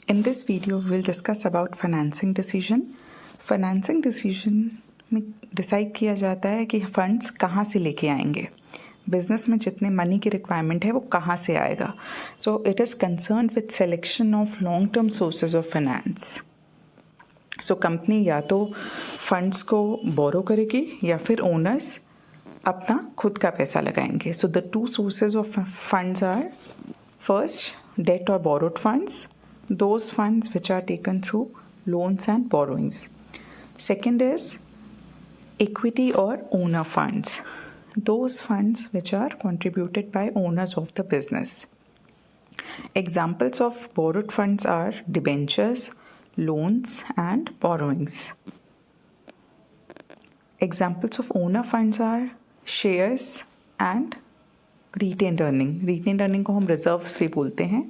In this video, we'll discuss about financing decision. Financing decision में decide किया जाता है कि फंड्स कहाँ से लेके आएंगे, बिजनेस में जितने मनी की रिक्वायरमेंट है वो कहाँ से आएगा. So it is concern with selection of long term sources of finance. So company या तो फंड्स को बोरो करेगी या फिर ओनर्स अपना खुद का पैसा लगाएंगे. So the two sources of funds are first debt और borrowed funds, those funds which are taken through loans and borrowings. Second is equity or owner funds, those funds which are contributed by owners of the business. Examples of borrowed funds are debentures, loans and borrowings. Examples of owner funds are shares and retained earning. Retained earning को हम reserves भी बोलते हैं.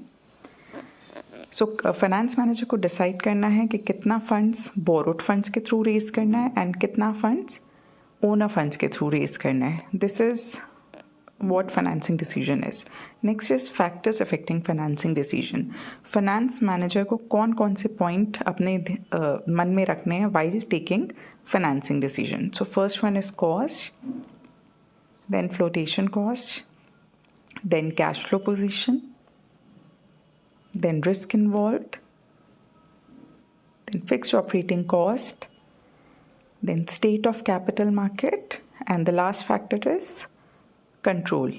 So finance manager को decide करना है कि कितना फंड्स बोरोड फंड्स के थ्रू रेज करना है एंड कितना फंड्स ओनर फंड्स के थ्रू रेज करना है. This is what financing decision is. Next is factors affecting financing decision. Finance manager को कौन कौन से पॉइंट अपने मन में रखने हैं while taking financing decision. So first one is cost, then flotation cost, then cash flow position, then risk involved, then fixed operating cost, then state of capital market, and the last factor is control.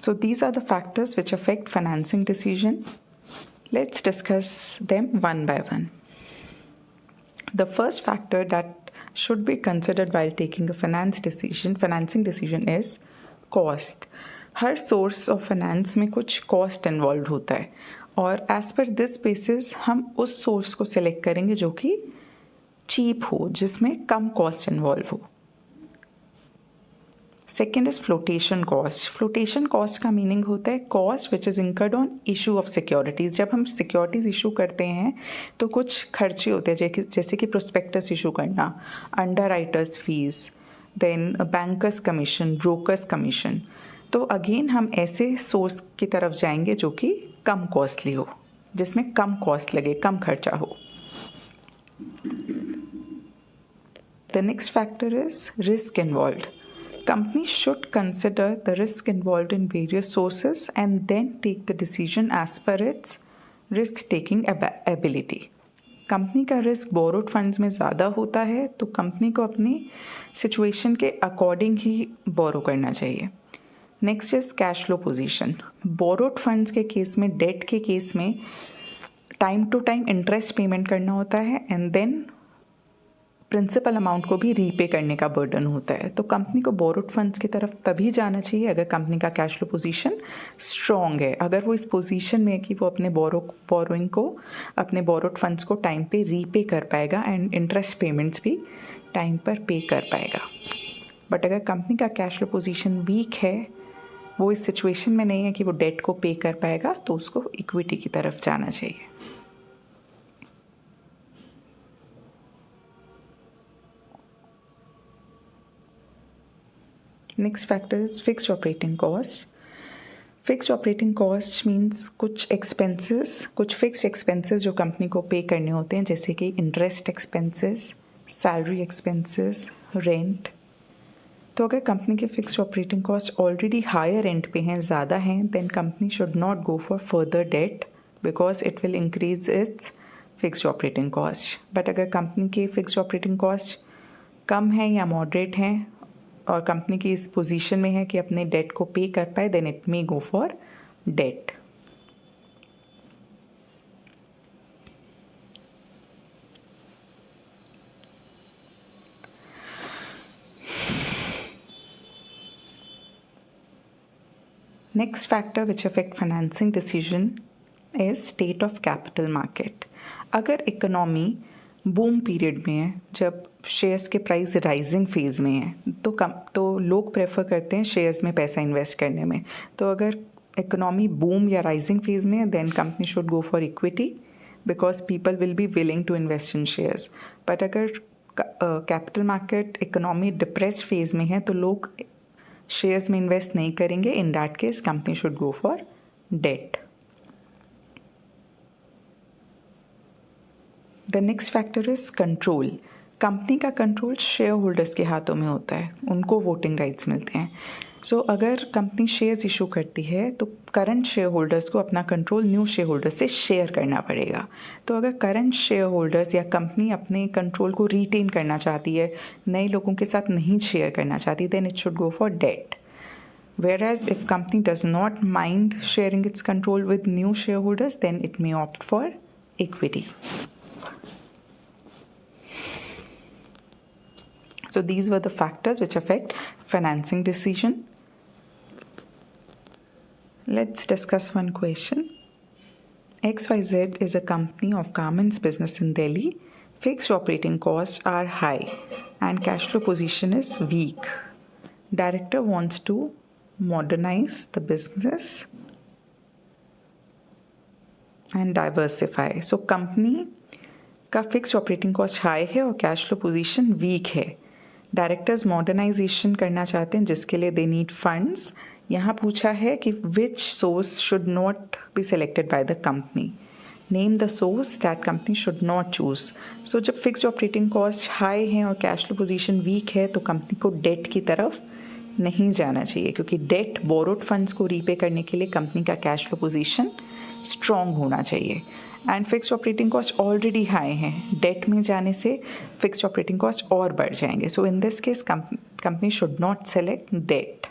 So these are the factors which affect financing decision. Let's discuss them one by one. The first factor that should be considered while taking a financing decision is cost. Her source of finance में कुछ cost involve होता है और as per this basis हम उस source को select करेंगे जो कि चीप हो, जिसमें कम कॉस्ट इन्वॉल्व हो. Second is flotation cost. Flotation cost का मीनिंग होता है cost which is incurred on issue of securities. जब हम सिक्योरिटीज़ इशू करते हैं तो कुछ खर्चे होते हैं, जैसे कि प्रोस्पेक्टस इशू करना, underwriters fees, then bankers commission, brokers commission. तो अगेन हम ऐसे सोर्स की तरफ जाएंगे जो कि कम कॉस्टली हो, जिसमें कम कॉस्ट लगे, कम खर्चा हो. The next factor is risk involved. Company should consider the risk involved in various sources and then take the decision as per its risk taking ability. Company का रिस्क बोरोड फंड्स में ज़्यादा होता है तो कंपनी को अपनी situation के according ही borrow करना चाहिए. Next is cash flow position. Borrowed funds के केस में, डेट के केस में time to time interest payment करना होता है एंड देन प्रिंसिपल अमाउंट को भी रीपे करने का बर्डन होता है. तो कंपनी को बोरोड फंड्स की तरफ तभी जाना चाहिए अगर कंपनी का कैश फ्लो पोजीशन स्ट्रॉन्ग है, अगर वो इस पोजीशन में है कि वो अपने बोरोइंग को, अपने बोरोड फंड्स को टाइम पे रीपे कर पाएगा एंड इंटरेस्ट पेमेंट्स भी टाइम पर पे कर पाएगा. बट अगर कंपनी का कैश फ्लो पोजीशन वीक है, वो इस सिचुएशन में नहीं है कि वो डेट को पे कर पाएगा, तो उसको इक्विटी की तरफ जाना चाहिए. Next factor is fixed operating cost. Fixed operating cost means कुछ एक्सपेंसेस, कुछ फिक्स्ड एक्सपेंसेस जो कंपनी को पे करने होते हैं, जैसे कि interest expenses, salary expenses, rent. तो अगर कंपनी के fixed operating cost already higher end पे हैं, ज़्यादा हैं, then company should not go for further debt because it will increase its fixed operating cost. But अगर कंपनी के फिक्स्ड ऑपरेटिंग कॉस्ट कम हैं या मॉडरेट हैं और कंपनी की इस पोजीशन में है कि अपने डेट को पे कर पाए, then it may go for debt. Next factor which affect financing decision is state of capital market. अगर इकोनॉमी बूम पीरियड में है, जब शेयर्स के प्राइस राइजिंग फेज़ में है, तो लोग प्रेफर करते हैं शेयर्स में पैसा इन्वेस्ट करने में. तो अगर इकोनॉमी बूम या राइजिंग फेज़ में है, then company should go for equity because people will be willing to invest in shares. But अगर capital market economy depress phase में है तो लोग शेयर्स में इन्वेस्ट नहीं करेंगे. In that case company should go for debt. The next factor is control. Company का control share holders के हाथों में होता है, उनको वोटिंग राइट्स मिलते हैं. सो अगर कंपनी शेयर्स इशू करती है तो करंट शेयर होल्डर्स को अपना कंट्रोल न्यू शेयर होल्डर्स से शेयर करना पड़ेगा. तो अगर करंट शेयर होल्डर्स या कंपनी अपने कंट्रोल को रिटेन करना चाहती है, नए लोगों के साथ नहीं शेयर करना चाहती, then it should go for debt. Whereas if company does not mind sharing its control with new shareholders, then it may opt for equity. So these were the factors which affect financing decision. Let's discuss one question. XYZ is a company of garments business in Delhi. Fixed operating costs are high and cash flow position is weak. Director wants to modernize the business and diversify. So company का fix operating cost high है और cash flow position week है. Directors modernisation करना चाहते हैं जिसके लिए they need funds. यहाँ पूछा है कि which source should not be selected by the company. Name the source that company should not choose. So जब फिक्स ऑपरेटिंग कॉस्ट हाई है और कैश फ्लो पोजीशन वीक है तो कंपनी को डेट की तरफ नहीं जाना चाहिए, क्योंकि डेट बोरोड फंड्स को रीपे करने के लिए कंपनी का कैश फ्लो पोजीशन स्ट्रॉन्ग होना चाहिए. And fixed operating cost already high हैं, डेट में जाने से फिक्स्ड ऑपरेटिंग कॉस्ट और बढ़ जाएंगे. So in this case company should not select date.